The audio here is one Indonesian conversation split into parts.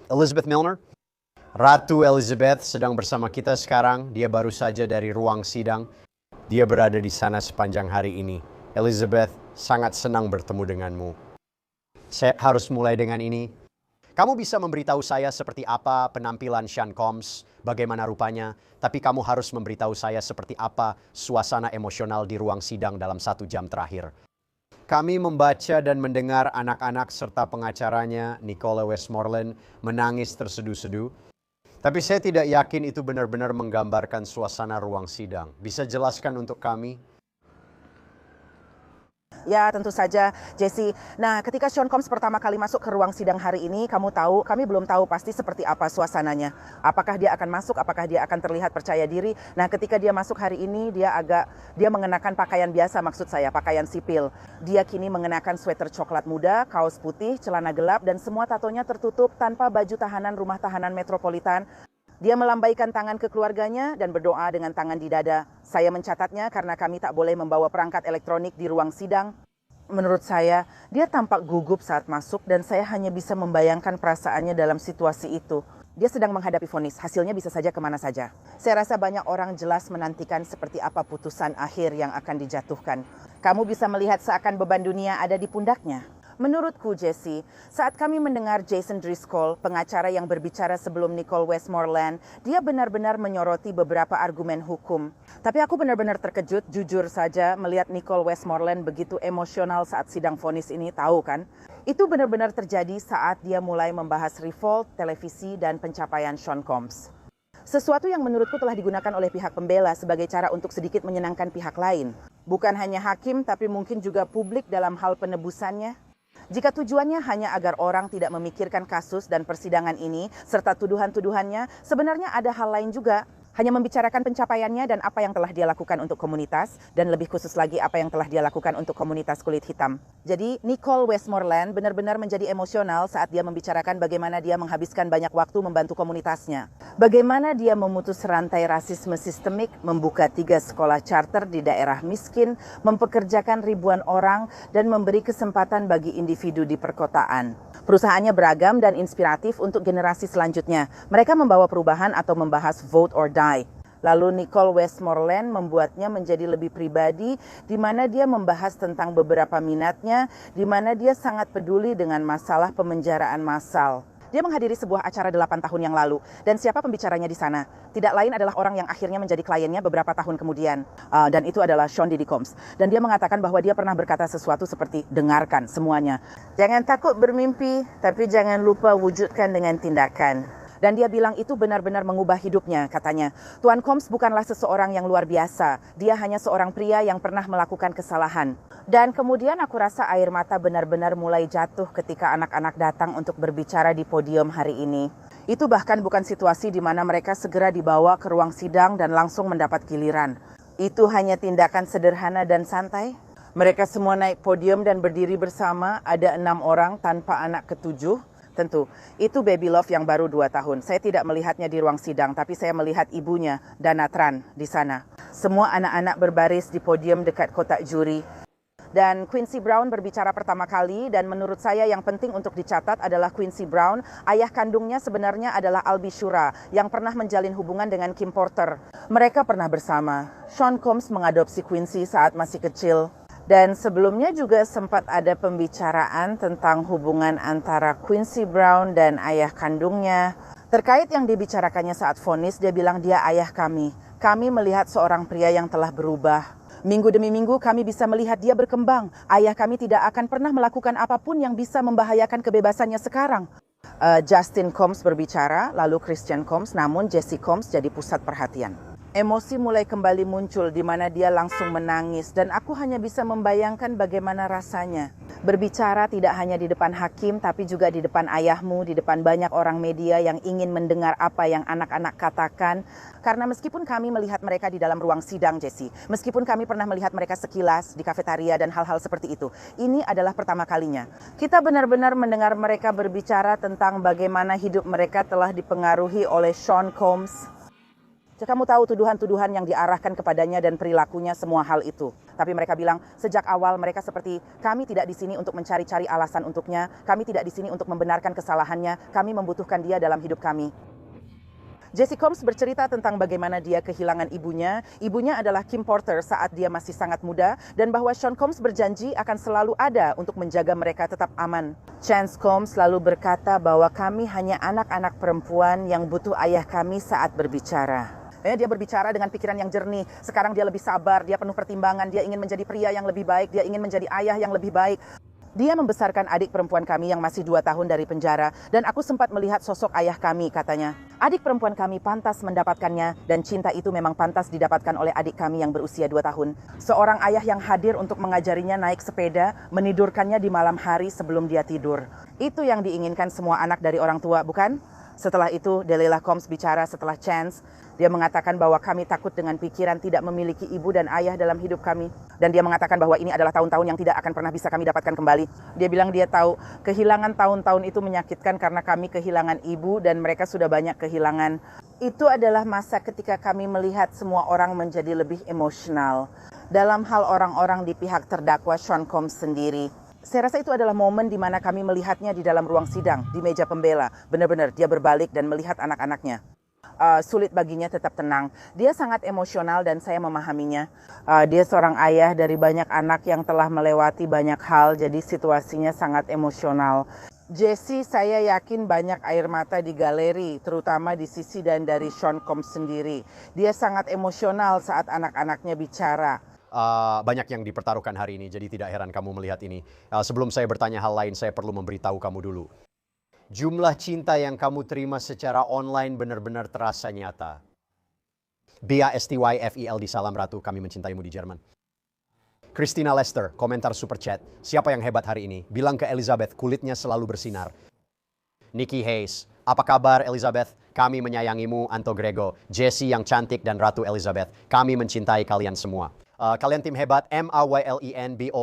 Elizabeth Milner. Ratu Elizabeth sedang bersama kita sekarang. Dia baru saja dari ruang sidang. Dia berada di sana sepanjang hari ini. Elizabeth, sangat senang bertemu denganmu. Saya harus mulai dengan ini. Kamu bisa memberitahu saya seperti apa penampilan Sean Combs, bagaimana rupanya, tapi kamu harus memberitahu saya seperti apa suasana emosional di ruang sidang dalam 1 jam terakhir. Kami membaca dan mendengar anak-anak serta pengacaranya, Nicole Westmoreland, menangis terseduh-seduh. Tapi saya tidak yakin itu benar-benar menggambarkan suasana ruang sidang. Bisa jelaskan untuk kami? Ya, tentu saja, Jesse. Nah, ketika Sean Combs pertama kali masuk ke ruang sidang hari ini, kami belum tahu pasti seperti apa suasananya. Apakah dia akan masuk, apakah dia akan terlihat percaya diri. Nah, ketika dia masuk hari ini, dia mengenakan pakaian biasa, maksud saya, pakaian sipil. Dia kini mengenakan sweater coklat muda, kaos putih, celana gelap, dan semua tatonya tertutup tanpa baju tahanan rumah tahanan metropolitan. Dia melambaikan tangan ke keluarganya dan berdoa dengan tangan di dada. Saya mencatatnya karena kami tak boleh membawa perangkat elektronik di ruang sidang. Menurut saya, dia tampak gugup saat masuk dan saya hanya bisa membayangkan perasaannya dalam situasi itu. Dia sedang menghadapi vonis, hasilnya bisa saja kemana saja. Saya rasa banyak orang jelas menantikan seperti apa putusan akhir yang akan dijatuhkan. Kamu bisa melihat seakan beban dunia ada di pundaknya. Menurutku, Jesse, saat kami mendengar Jason Driscoll, pengacara yang berbicara sebelum Nicole Westmoreland, dia benar-benar menyoroti beberapa argumen hukum. Tapi aku benar-benar terkejut, jujur saja, melihat Nicole Westmoreland begitu emosional saat sidang vonis ini, tahu kan? Itu benar-benar terjadi saat dia mulai membahas revolt, televisi, dan pencapaian Sean Combs. Sesuatu yang menurutku telah digunakan oleh pihak pembela sebagai cara untuk sedikit menyenangkan pihak lain. Bukan hanya hakim, tapi mungkin juga publik dalam hal penebusannya. Jika tujuannya hanya agar orang tidak memikirkan kasus dan persidangan ini, serta tuduhan-tuduhannya, sebenarnya ada hal lain juga. Hanya membicarakan pencapaiannya dan apa yang telah dia lakukan untuk komunitas, dan lebih khusus lagi apa yang telah dia lakukan untuk komunitas kulit hitam. Jadi, Nicole Westmoreland benar-benar menjadi emosional saat dia membicarakan bagaimana dia menghabiskan banyak waktu membantu komunitasnya. Bagaimana dia memutus rantai rasisme sistemik, membuka 3 sekolah charter di daerah miskin, mempekerjakan ribuan orang, dan memberi kesempatan bagi individu di perkotaan. Perusahaannya beragam dan inspiratif untuk generasi selanjutnya. Mereka membawa perubahan atau membahas vote or die. Lalu Nicole Westmoreland membuatnya menjadi lebih pribadi, di mana dia membahas tentang beberapa minatnya, di mana dia sangat peduli dengan masalah pemenjaraan massal. Dia menghadiri sebuah acara 8 tahun yang lalu, dan siapa pembicaranya di sana? Tidak lain adalah orang yang akhirnya menjadi kliennya beberapa tahun kemudian, dan itu adalah Sean Diddy Combs. Dan dia mengatakan bahwa dia pernah berkata sesuatu seperti, dengarkan semuanya. Jangan takut bermimpi, tapi jangan lupa wujudkan dengan tindakan. Dan dia bilang itu benar-benar mengubah hidupnya, katanya. Tuan Combs bukanlah seseorang yang luar biasa. Dia hanya seorang pria yang pernah melakukan kesalahan. Dan kemudian aku rasa air mata benar-benar mulai jatuh ketika anak-anak datang untuk berbicara di podium hari ini. Itu bahkan bukan situasi di mana mereka segera dibawa ke ruang sidang dan langsung mendapat giliran. Itu hanya tindakan sederhana dan santai. Mereka semua naik podium dan berdiri bersama, ada 6 orang tanpa anak ke-7. Tentu, itu Baby Love yang baru 2 tahun. Saya tidak melihatnya di ruang sidang, tapi saya melihat ibunya, Dana Tran, di sana. Semua anak-anak berbaris di podium dekat kotak juri. Dan Quincy Brown berbicara pertama kali, dan menurut saya yang penting untuk dicatat adalah Quincy Brown, ayah kandungnya sebenarnya adalah Albi Shura, yang pernah menjalin hubungan dengan Kim Porter. Mereka pernah bersama. Sean Combs mengadopsi Quincy saat masih kecil. Dan sebelumnya juga sempat ada pembicaraan tentang hubungan antara Quincy Brown dan ayah kandungnya. Terkait yang dibicarakannya saat vonis, dia bilang dia ayah kami. Kami melihat seorang pria yang telah berubah. Minggu demi minggu kami bisa melihat dia berkembang. Ayah kami tidak akan pernah melakukan apapun yang bisa membahayakan kebebasannya sekarang. Justin Combs berbicara, lalu Christian Combs, namun Jesse Combs jadi pusat perhatian. Emosi mulai kembali muncul di mana dia langsung menangis dan aku hanya bisa membayangkan bagaimana rasanya. Berbicara tidak hanya di depan hakim tapi juga di depan ayahmu, di depan banyak orang media yang ingin mendengar apa yang anak-anak katakan. Karena meskipun kami melihat mereka di dalam ruang sidang, Jesse, meskipun kami pernah melihat mereka sekilas di kafetaria dan hal-hal seperti itu, ini adalah pertama kalinya. Kita benar-benar mendengar mereka berbicara tentang bagaimana hidup mereka telah dipengaruhi oleh Sean Combs. Kamu tahu tuduhan-tuduhan yang diarahkan kepadanya dan perilakunya, semua hal itu. Tapi mereka bilang sejak awal mereka seperti, kami tidak di sini untuk mencari-cari alasan untuknya, kami tidak di sini untuk membenarkan kesalahannya, kami membutuhkan dia dalam hidup kami. Jesse Combs bercerita tentang bagaimana dia kehilangan ibunya. Ibunya adalah Kim Porter saat dia masih sangat muda, dan bahwa Sean Combs berjanji akan selalu ada untuk menjaga mereka tetap aman. Chance Combs selalu berkata bahwa kami hanya anak-anak perempuan yang butuh ayah kami saat berbicara. Dia berbicara dengan pikiran yang jernih. Sekarang dia lebih sabar, dia penuh pertimbangan, dia ingin menjadi pria yang lebih baik, dia ingin menjadi ayah yang lebih baik. Dia membesarkan adik perempuan kami yang masih 2 tahun dari penjara, dan aku sempat melihat sosok ayah kami, katanya. Adik perempuan kami pantas mendapatkannya, dan cinta itu memang pantas didapatkan oleh adik kami yang berusia 2 tahun. Seorang ayah yang hadir untuk mengajarinya naik sepeda, menidurkannya di malam hari sebelum dia tidur. Itu yang diinginkan semua anak dari orang tua, bukan? Setelah itu, Delilah Combs bicara setelah Chance. Dia mengatakan bahwa kami takut dengan pikiran tidak memiliki ibu dan ayah dalam hidup kami. Dan dia mengatakan bahwa ini adalah tahun-tahun yang tidak akan pernah bisa kami dapatkan kembali. Dia bilang dia tahu kehilangan tahun-tahun itu menyakitkan karena kami kehilangan ibu dan mereka sudah banyak kehilangan. Itu adalah masa ketika kami melihat semua orang menjadi lebih emosional. Dalam hal orang-orang di pihak terdakwa Sean Combs sendiri. Saya rasa itu adalah momen di mana kami melihatnya di dalam ruang sidang, di meja pembela. Benar-benar dia berbalik dan melihat anak-anaknya. Sulit baginya tetap tenang. Dia sangat emosional dan saya memahaminya. Dia seorang ayah dari banyak anak yang telah melewati banyak hal, jadi situasinya sangat emosional. Jesse, saya yakin banyak air mata di galeri, terutama di sisi dan dari Sean Combs sendiri. Dia sangat emosional saat anak-anaknya bicara. Banyak yang dipertaruhkan hari ini, jadi tidak heran kamu melihat ini. Sebelum saya bertanya hal lain, saya perlu memberitahu kamu dulu. Jumlah cinta yang kamu terima secara online benar-benar terasa nyata. BASTYFEL di Salam Ratu, kami mencintaimu di Jerman. Christina Lester, komentar super chat. Siapa yang hebat hari ini? Bilang ke Elizabeth, kulitnya selalu bersinar. Nikki Hayes, apa kabar Elizabeth? Kami menyayangimu, Anto Grego, Jessie yang cantik dan Ratu Elizabeth. Kami mencintai kalian semua. Kalian tim hebat, MAYLENBORBIN,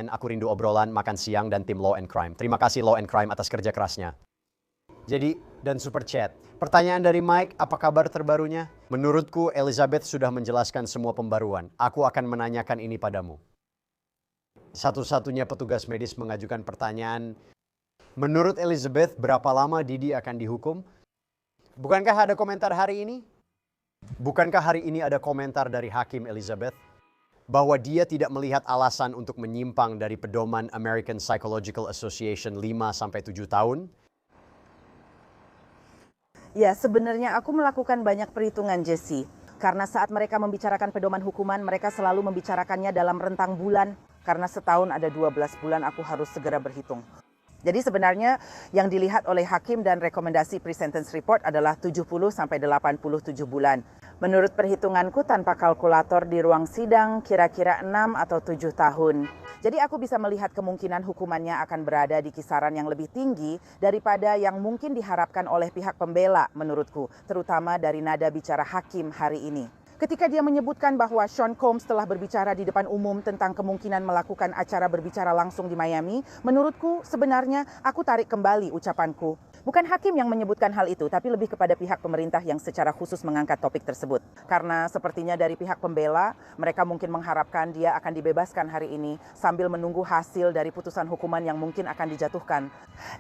aku rindu obrolan, makan siang, dan tim Law and Crime. Terima kasih Law and Crime atas kerja kerasnya. Jadi, dan super chat. Pertanyaan dari Mike, apa kabar terbarunya? Menurutku, Elizabeth sudah menjelaskan semua pembaruan. Aku akan menanyakan ini padamu. Satu-satunya petugas medis mengajukan pertanyaan, menurut Elizabeth, berapa lama Didi akan dihukum? Bukankah ada komentar hari ini? Bukankah hari ini ada komentar dari Hakim Elizabeth? Bahwa dia tidak melihat alasan untuk menyimpang dari pedoman American Psychological Association 5-7 tahun? Ya, sebenarnya aku melakukan banyak perhitungan, Jesse. Karena saat mereka membicarakan pedoman hukuman, mereka selalu membicarakannya dalam rentang bulan. Karena setahun ada 12 bulan, aku harus segera berhitung. Jadi sebenarnya yang dilihat oleh hakim dan rekomendasi pre-sentence report adalah 70-87 bulan. Menurut perhitunganku tanpa kalkulator di ruang sidang kira-kira 6 atau 7 tahun. Jadi aku bisa melihat kemungkinan hukumannya akan berada di kisaran yang lebih tinggi daripada yang mungkin diharapkan oleh pihak pembela menurutku. Terutama dari nada bicara hakim hari ini. Ketika dia menyebutkan bahwa Sean Combs telah berbicara di depan umum tentang kemungkinan melakukan acara berbicara langsung di Miami, menurutku sebenarnya aku tarik kembali ucapanku. Bukan hakim yang menyebutkan hal itu, tapi lebih kepada pihak pemerintah yang secara khusus mengangkat topik tersebut. Karena sepertinya dari pihak pembela, mereka mungkin mengharapkan dia akan dibebaskan hari ini sambil menunggu hasil dari putusan hukuman yang mungkin akan dijatuhkan.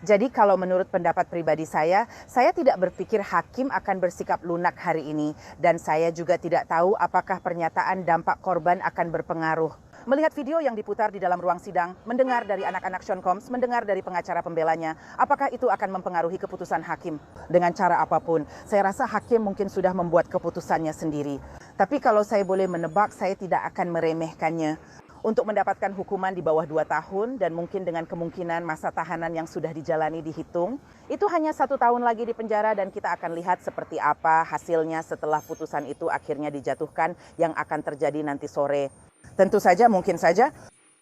Jadi kalau menurut pendapat pribadi saya tidak berpikir hakim akan bersikap lunak hari ini. Dan saya juga tidak tahu apakah pernyataan dampak korban akan berpengaruh. Melihat video yang diputar di dalam ruang sidang, mendengar dari anak-anak Sean Combs, mendengar dari pengacara pembelanya, apakah itu akan mempengaruhi keputusan hakim dengan cara apapun? Saya rasa hakim mungkin sudah membuat keputusannya sendiri. Tapi kalau saya boleh menebak, saya tidak akan meremehkannya. Untuk mendapatkan hukuman di bawah 2 tahun dan mungkin dengan kemungkinan masa tahanan yang sudah dijalani dihitung, itu hanya 1 tahun lagi di penjara dan kita akan lihat seperti apa hasilnya setelah putusan itu akhirnya dijatuhkan yang akan terjadi nanti sore. Tentu saja, mungkin saja.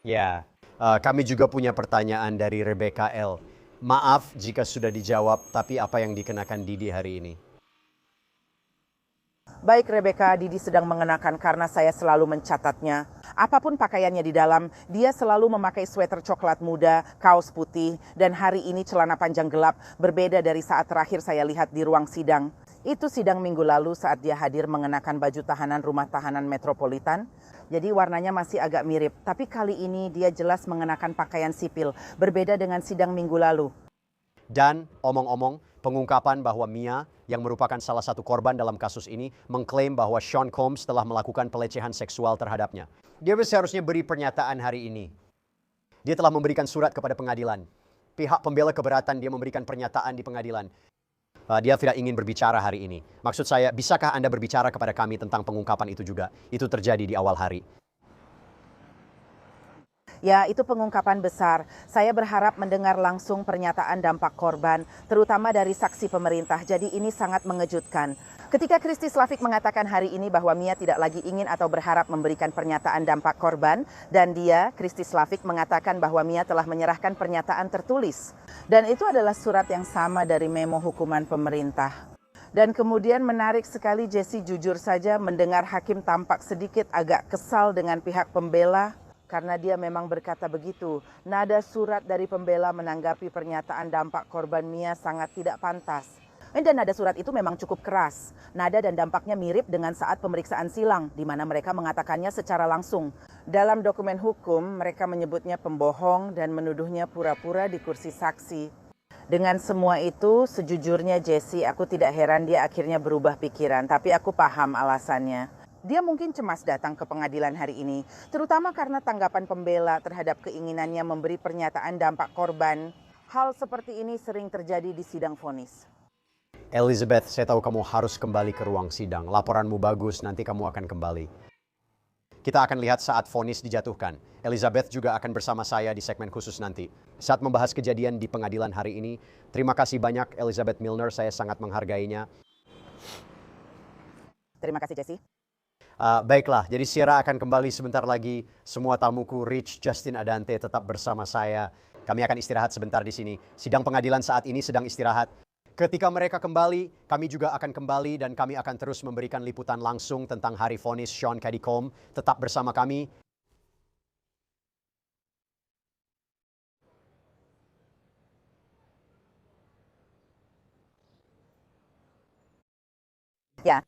Ya, kami juga punya pertanyaan dari Rebecca L. Maaf jika sudah dijawab, tapi apa yang dikenakan Didi hari ini? Baik Rebecca, Didi sedang mengenakan karena saya selalu mencatatnya. Apapun pakaiannya di dalam, dia selalu memakai sweater coklat muda, kaos putih, dan hari ini celana panjang gelap, berbeda dari saat terakhir saya lihat di ruang sidang. Itu sidang minggu lalu saat dia hadir mengenakan baju tahanan rumah tahanan metropolitan. Jadi warnanya masih agak mirip, tapi kali ini dia jelas mengenakan pakaian sipil, berbeda dengan sidang minggu lalu. Dan omong-omong, pengungkapan bahwa Mia yang merupakan salah satu korban dalam kasus ini mengklaim bahwa Sean Combs telah melakukan pelecehan seksual terhadapnya. Dia seharusnya beri pernyataan hari ini. Dia telah memberikan surat kepada pengadilan. Pihak pembela keberatan dia memberikan pernyataan di pengadilan. Dia tidak ingin berbicara hari ini. Maksud saya, bisakah Anda berbicara kepada kami tentang pengungkapan itu juga? Itu terjadi di awal hari. Ya, itu pengungkapan besar. Saya berharap mendengar langsung pernyataan dampak korban, terutama dari saksi pemerintah. Jadi ini sangat mengejutkan. Ketika Kristi Slavik mengatakan hari ini bahwa Mia tidak lagi ingin atau berharap memberikan pernyataan dampak korban, dan dia, Kristi Slavik, mengatakan bahwa Mia telah menyerahkan pernyataan tertulis. Dan itu adalah surat yang sama dari memo hukuman pemerintah. Dan kemudian menarik sekali Jesse jujur saja mendengar hakim tampak sedikit agak kesal dengan pihak pembela karena dia memang berkata begitu. Nada surat dari pembela menanggapi pernyataan dampak korban Mia sangat tidak pantas. Dan nada surat itu memang cukup keras. Nada dan dampaknya mirip dengan saat pemeriksaan silang, di mana mereka mengatakannya secara langsung. Dalam dokumen hukum, mereka menyebutnya pembohong dan menuduhnya pura-pura di kursi saksi. Dengan semua itu, sejujurnya Jesse, aku tidak heran dia akhirnya berubah pikiran, tapi aku paham alasannya. Dia mungkin cemas datang ke pengadilan hari ini, terutama karena tanggapan pembela terhadap keinginannya memberi pernyataan dampak korban. Hal seperti ini sering terjadi di sidang vonis. Elizabeth, saya tahu kamu harus kembali ke ruang sidang. Laporanmu bagus, nanti kamu akan kembali. Kita akan lihat saat vonis dijatuhkan. Elizabeth juga akan bersama saya di segmen khusus nanti. Saat membahas kejadian di pengadilan hari ini, terima kasih banyak Elizabeth Milner, saya sangat menghargainya. Terima kasih, Jesse. Baiklah, jadi Sierra akan kembali sebentar lagi. Semua tamuku, Rich, Justin, Adante tetap bersama saya. Kami akan istirahat sebentar di sini. Sidang pengadilan saat ini sedang istirahat. Ketika mereka kembali, kami juga akan kembali dan kami akan terus memberikan liputan langsung tentang hari vonis Sean Caddy Combs. Tetap bersama kami. Ya.